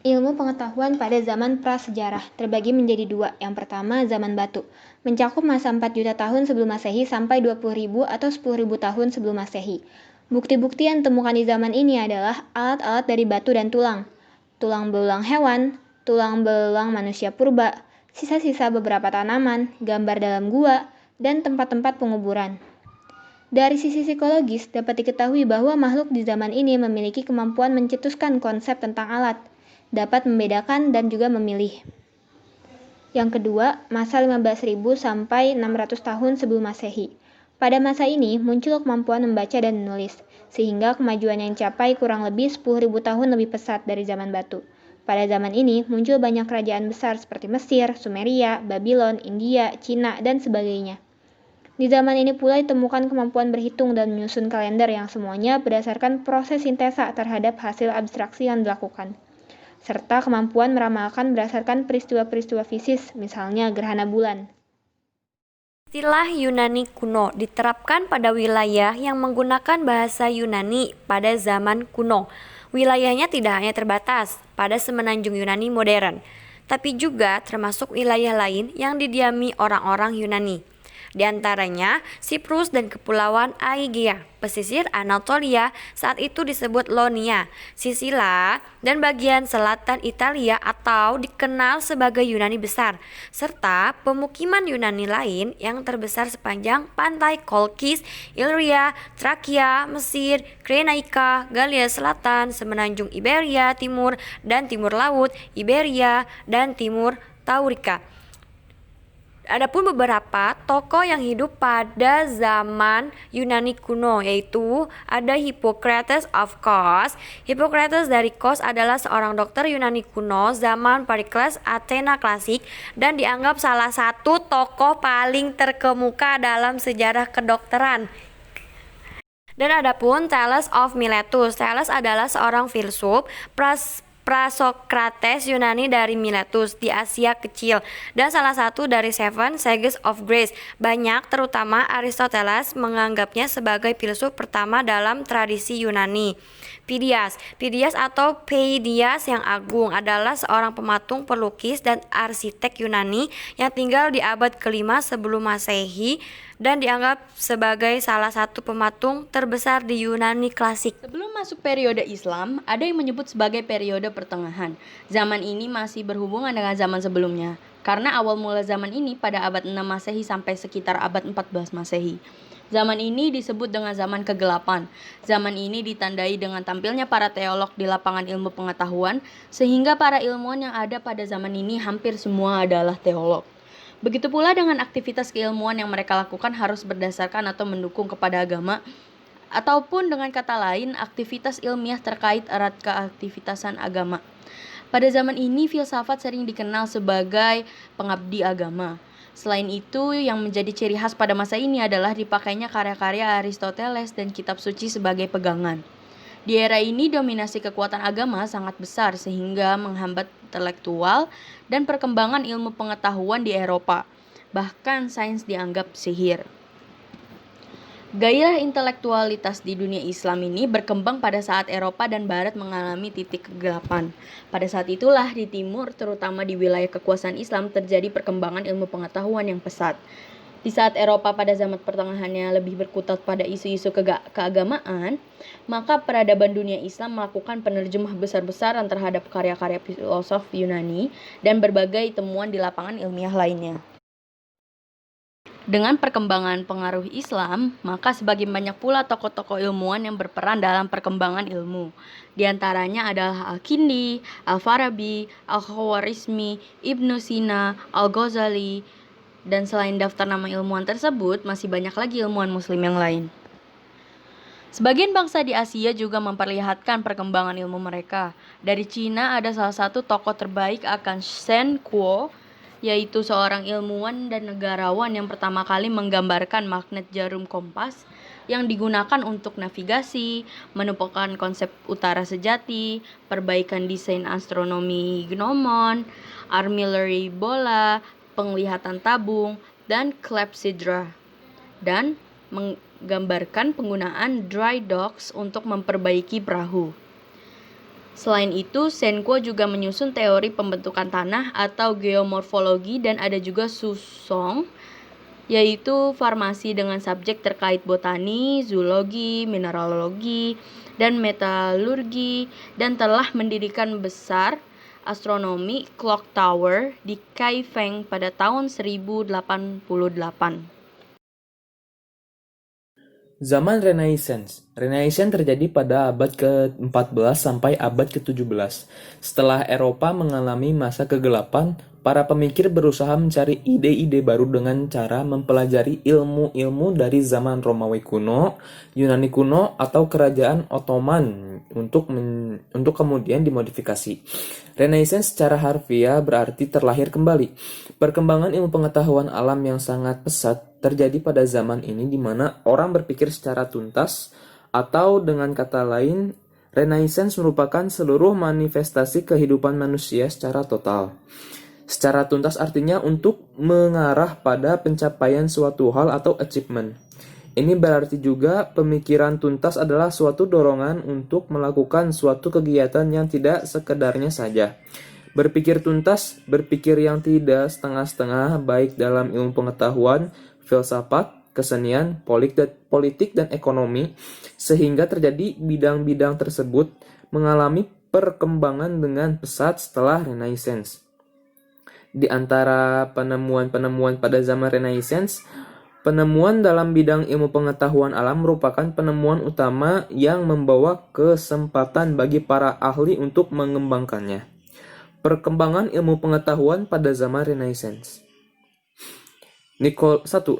Ilmu pengetahuan pada zaman prasejarah terbagi menjadi dua. Yang pertama, zaman batu, mencakup masa 4 juta tahun sebelum Masehi sampai 20.000 atau 10.000 tahun sebelum Masehi. Bukti-bukti yang ditemukan di zaman ini adalah alat-alat dari batu dan tulang belulang hewan, tulang belulang manusia purba, sisa-sisa beberapa tanaman, gambar dalam gua, dan tempat-tempat penguburan. Dari sisi psikologis, dapat diketahui bahwa makhluk di zaman ini memiliki kemampuan mencetuskan konsep tentang alat, dapat membedakan dan juga memilih. Yang kedua, masa 15.000 sampai 600 tahun sebelum Masehi. Pada masa ini muncul kemampuan membaca dan menulis, sehingga kemajuan yang dicapai kurang lebih 10.000 tahun lebih pesat dari zaman batu. Pada zaman ini muncul banyak kerajaan besar seperti Mesir, Sumeria, Babylon, India, Cina, dan sebagainya. Di zaman ini pula ditemukan kemampuan berhitung dan menyusun kalender yang semuanya berdasarkan proses sintesa terhadap hasil abstraksi yang dilakukan, serta kemampuan meramalkan berdasarkan peristiwa-peristiwa fisik, misalnya gerhana bulan. Istilah Yunani kuno diterapkan pada wilayah yang menggunakan bahasa Yunani pada zaman kuno. Wilayahnya tidak hanya terbatas pada semenanjung Yunani modern, tapi juga termasuk wilayah lain yang didiami orang-orang Yunani. Di antaranya Siprus dan Kepulauan Aegea, pesisir Anatolia saat itu disebut Ionia, Sisilia, dan bagian selatan Italia atau dikenal sebagai Yunani Besar, serta pemukiman Yunani lain yang terbesar sepanjang pantai Kolkis, Illyria, Trakia, Mesir, Krenaika, Galia Selatan, semenanjung Iberia Timur dan Timur Laut, Iberia, dan Timur Taurika. Adapun beberapa tokoh yang hidup pada zaman Yunani kuno, yaitu ada Hippocrates of Kos. Hippocrates dari Kos adalah seorang dokter Yunani kuno zaman Perikles Athena klasik dan dianggap salah satu tokoh paling terkemuka dalam sejarah kedokteran. Dan adapun Thales of Miletus. Thales adalah seorang filsuf Prasokrates Yunani dari Miletus di Asia Kecil dan salah satu dari Seven Sages of Greece. Banyak, terutama Aristoteles, menganggapnya sebagai filsuf pertama dalam tradisi Yunani. Phidias atau Paidias yang Agung adalah seorang pematung, pelukis, dan arsitek Yunani yang tinggal di abad ke-5 sebelum Masehi dan dianggap sebagai salah satu pematung terbesar di Yunani klasik. Sebelum masuk periode Islam, ada yang menyebut sebagai periode pertengahan. Zaman ini masih berhubungan dengan zaman sebelumnya, karena awal mula zaman ini pada abad 6 Masehi sampai sekitar abad 14 Masehi. Zaman ini disebut dengan zaman kegelapan. Zaman ini ditandai dengan tampilnya para teolog di lapangan ilmu pengetahuan, sehingga para ilmuwan yang ada pada zaman ini hampir semua adalah teolog. Begitu pula dengan aktivitas keilmuan yang mereka lakukan harus berdasarkan atau mendukung kepada agama, ataupun dengan kata lain, aktivitas ilmiah terkait erat keaktivitasan agama. Pada zaman ini, filsafat sering dikenal sebagai pengabdi agama. Selain itu, yang menjadi ciri khas pada masa ini adalah dipakainya karya-karya Aristoteles dan kitab suci sebagai pegangan. Di era ini, dominasi kekuatan agama sangat besar sehingga menghambat intelektual dan perkembangan ilmu pengetahuan di Eropa. Bahkan sains dianggap sihir. Gairah intelektualitas di dunia Islam ini berkembang pada saat Eropa dan Barat mengalami titik kegelapan. Pada saat itulah di timur, terutama di wilayah kekuasaan Islam, terjadi perkembangan ilmu pengetahuan yang pesat. Di saat Eropa pada zaman pertengahannya lebih berkutat pada isu-isu keagamaan, maka peradaban dunia Islam melakukan penerjemah besar-besaran terhadap karya-karya filosof Yunani dan berbagai temuan di lapangan ilmiah lainnya. Dengan perkembangan pengaruh Islam, maka semakin banyak pula tokoh-tokoh ilmuwan yang berperan dalam perkembangan ilmu. Di antaranya adalah Al-Kindi, Al-Farabi, Al-Khawarizmi, Ibnu Sina, Al-Ghazali, dan selain daftar nama ilmuwan tersebut, masih banyak lagi ilmuwan muslim yang lain. Sebagian bangsa di Asia juga memperlihatkan perkembangan ilmu mereka. Dari Cina ada salah satu tokoh terbaik akan Shen Kuo, yaitu seorang ilmuwan dan negarawan yang pertama kali menggambarkan magnet jarum kompas yang digunakan untuk navigasi, menemukan konsep utara sejati, perbaikan desain astronomi gnomon, armillary bola, penglihatan tabung, dan clepsydra, dan menggambarkan penggunaan dry docks untuk memperbaiki perahu. Selain itu, Senko juga menyusun teori pembentukan tanah atau geomorfologi, dan ada juga Susong, yaitu farmasi dengan subjek terkait botani, zoologi, mineralogi, dan metalurgi, dan telah mendirikan besar astronomi Clock Tower di Kaifeng pada tahun 1088. Zaman Renaissance. Renaissance terjadi pada abad ke-14 sampai abad ke-17. Setelah Eropa mengalami masa kegelapan, para pemikir berusaha mencari ide-ide baru dengan cara mempelajari ilmu-ilmu dari zaman Romawi kuno, Yunani kuno, atau kerajaan Ottoman untuk kemudian dimodifikasi. Renaissance secara harfiah berarti terlahir kembali. Perkembangan ilmu pengetahuan alam yang sangat pesat terjadi pada zaman ini di mana orang berpikir secara tuntas, atau dengan kata lain, Renaissance merupakan seluruh manifestasi kehidupan manusia secara total. Secara tuntas artinya untuk mengarah pada pencapaian suatu hal atau achievement. Ini berarti juga pemikiran tuntas adalah suatu dorongan untuk melakukan suatu kegiatan yang tidak sekedarnya saja. Berpikir tuntas, berpikir yang tidak setengah-setengah, baik dalam ilmu pengetahuan, filsafat, kesenian, politik, dan ekonomi, sehingga terjadi bidang-bidang tersebut mengalami perkembangan dengan pesat setelah Renaissance. Di antara penemuan-penemuan pada zaman Renaissance, penemuan dalam bidang ilmu pengetahuan alam merupakan penemuan utama yang membawa kesempatan bagi para ahli untuk mengembangkannya. Perkembangan ilmu pengetahuan pada zaman Renaissance. 1.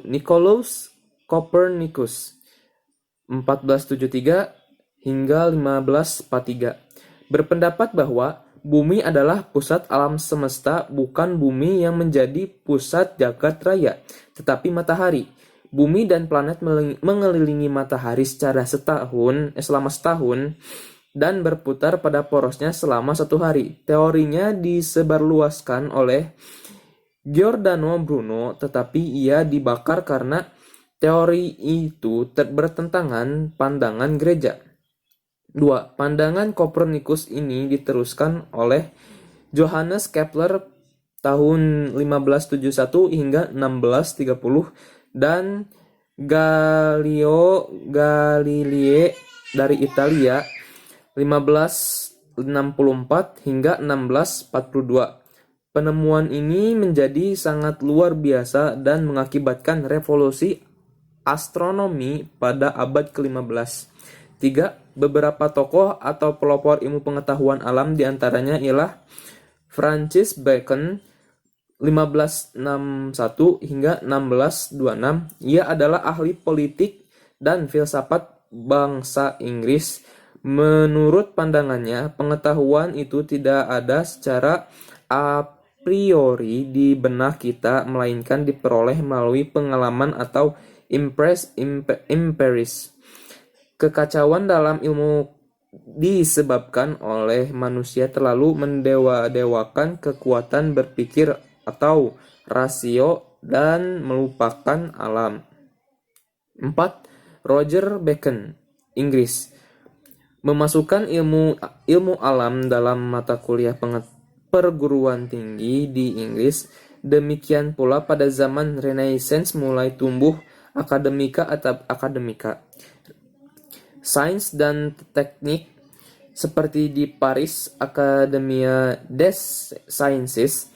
Nicolaus Copernicus 1473 hingga 1543 berpendapat bahwa bumi adalah pusat alam semesta, bukan bumi yang menjadi pusat jagat raya, tetapi matahari. Bumi dan planet mengelilingi matahari selama setahun dan berputar pada porosnya selama 1 hari. Teorinya disebarluaskan oleh Giordano Bruno, tetapi ia dibakar karena teori itu bertentangan pandangan gereja. 2. Pandangan Kopernikus ini diteruskan oleh Johannes Kepler tahun 1571 hingga 1630 dan Galileo Galilei dari Italia 1564 hingga 1642. Penemuan ini menjadi sangat luar biasa dan mengakibatkan revolusi astronomi pada abad ke-15. 3. Beberapa tokoh atau pelopor ilmu pengetahuan alam diantaranya ialah Francis Bacon 1561 hingga 1626. Ia adalah ahli politik dan filsafat bangsa Inggris. Menurut pandangannya, pengetahuan itu tidak ada secara a priori di benak kita, melainkan diperoleh melalui pengalaman atau empiris. Kekacauan dalam ilmu disebabkan oleh manusia terlalu mendewa-dewakan kekuatan berpikir atau rasio dan melupakan alam. 4. Roger Bacon, Inggris, memasukkan ilmu alam dalam mata kuliah perguruan tinggi di Inggris. Demikian pula pada zaman Renaissance mulai tumbuh akademika atau akademika sains dan teknik seperti di Paris Academia des Sciences,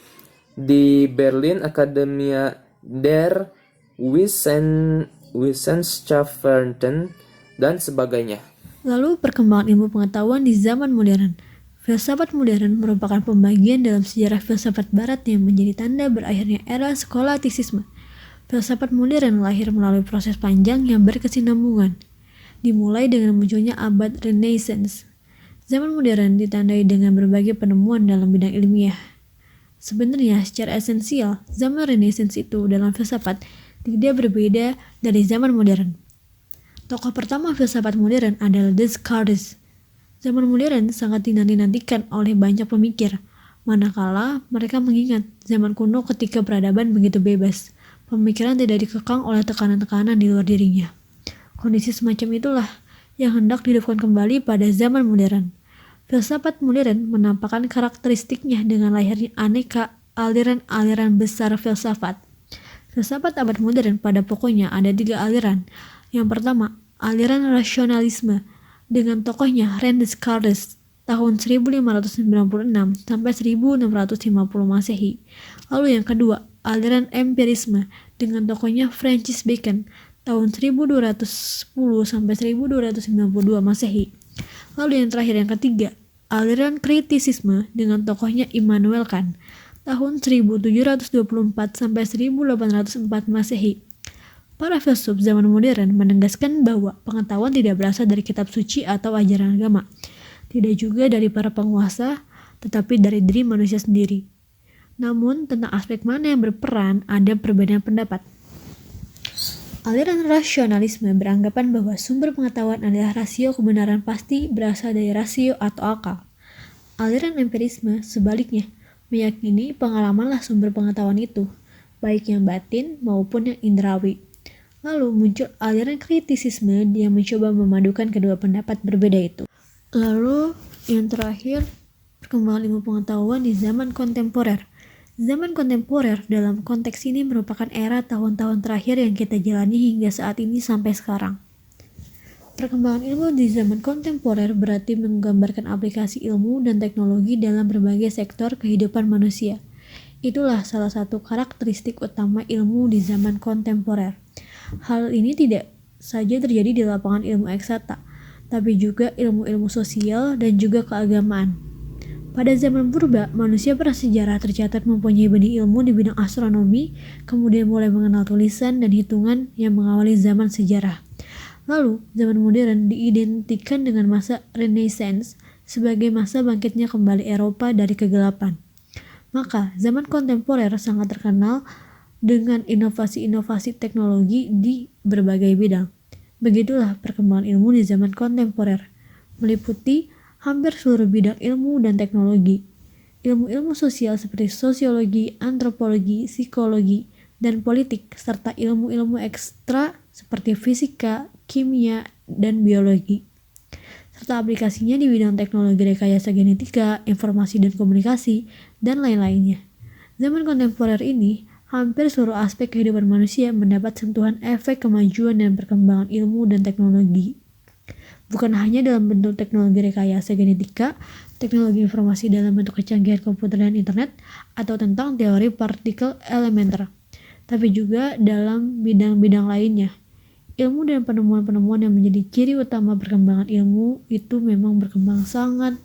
di Berlin Academia der Wissenschaften, dan sebagainya. Lalu perkembangan ilmu pengetahuan di zaman modern. Filsafat modern merupakan pembagian dalam sejarah filsafat barat yang menjadi tanda berakhirnya era skolatisisme. Filsafat modern lahir melalui proses panjang yang berkesinambungan, dimulai dengan munculnya abad Renaissance. Zaman modern ditandai dengan berbagai penemuan dalam bidang ilmiah. Sebenarnya secara esensial, zaman Renaissance itu dalam filsafat tidak berbeda dari zaman modern. Tokoh pertama filsafat modern adalah Descartes. Zaman modern sangat dinanti-nantikan oleh banyak pemikir, manakala mereka mengingat zaman kuno ketika peradaban begitu bebas. Pemikiran tidak dikekang oleh tekanan-tekanan di luar dirinya. Kondisi semacam itulah yang hendak dihidupkan kembali pada zaman modern. Filsafat modern menampakkan karakteristiknya dengan lahirnya aneka aliran-aliran besar filsafat. Filsafat abad modern pada pokoknya ada 3 aliran. Yang pertama, aliran rasionalisme dengan tokohnya René Descartes tahun 1596 sampai 1650 Masehi. Lalu yang kedua, aliran empirisme dengan tokohnya Francis Bacon tahun 1210 sampai 1292 Masehi. Lalu yang terakhir yang ketiga, aliran kritisisme dengan tokohnya Immanuel Kant tahun 1724 sampai 1804 Masehi. Para filsuf zaman modern menegaskan bahwa pengetahuan tidak berasal dari kitab suci atau ajaran agama, tidak juga dari para penguasa, tetapi dari diri manusia sendiri. Namun, tentang aspek mana yang berperan, ada perbedaan pendapat. Aliran rasionalisme beranggapan bahwa sumber pengetahuan adalah rasio kebenaran pasti berasal dari rasio atau akal. Aliran empirisme, sebaliknya, meyakini pengalamanlah sumber pengetahuan itu, baik yang batin maupun yang indrawi. Lalu muncul aliran kritisisme yang mencoba memadukan kedua pendapat berbeda itu. Lalu yang terakhir, perkembangan ilmu pengetahuan di zaman kontemporer. Zaman kontemporer dalam konteks ini merupakan era tahun-tahun terakhir yang kita jalani hingga saat ini sampai sekarang. Perkembangan ilmu di zaman kontemporer berarti menggambarkan aplikasi ilmu dan teknologi dalam berbagai sektor kehidupan manusia. Itulah salah satu karakteristik utama ilmu di zaman kontemporer. Hal ini tidak saja terjadi di lapangan ilmu eksakta, tapi juga ilmu-ilmu sosial dan juga keagamaan. Pada zaman purba, manusia prasejarah tercatat mempunyai benih ilmu di bidang astronomi, kemudian mulai mengenal tulisan dan hitungan yang mengawali zaman sejarah. Lalu, zaman modern diidentikan dengan masa Renaissance sebagai masa bangkitnya kembali Eropa dari kegelapan. Maka, zaman kontemporer sangat terkenal dengan inovasi-inovasi teknologi di berbagai bidang. Begitulah perkembangan ilmu di zaman kontemporer, meliputi hampir seluruh bidang ilmu dan teknologi. Ilmu-ilmu sosial seperti sosiologi, antropologi, psikologi, dan politik, serta ilmu-ilmu ekstra seperti fisika, kimia, dan biologi. Serta aplikasinya di bidang teknologi rekayasa genetika, informasi dan komunikasi, dan lain-lainnya. Zaman kontemporer ini, hampir seluruh aspek kehidupan manusia mendapat sentuhan efek kemajuan dan perkembangan ilmu dan teknologi. Bukan hanya dalam bentuk teknologi rekayasa genetika, teknologi informasi dalam bentuk kecanggihan komputer dan internet, atau tentang teori partikel elementer, tapi juga dalam bidang-bidang lainnya. Ilmu dan penemuan-penemuan yang menjadi ciri utama perkembangan ilmu itu memang berkembang sangat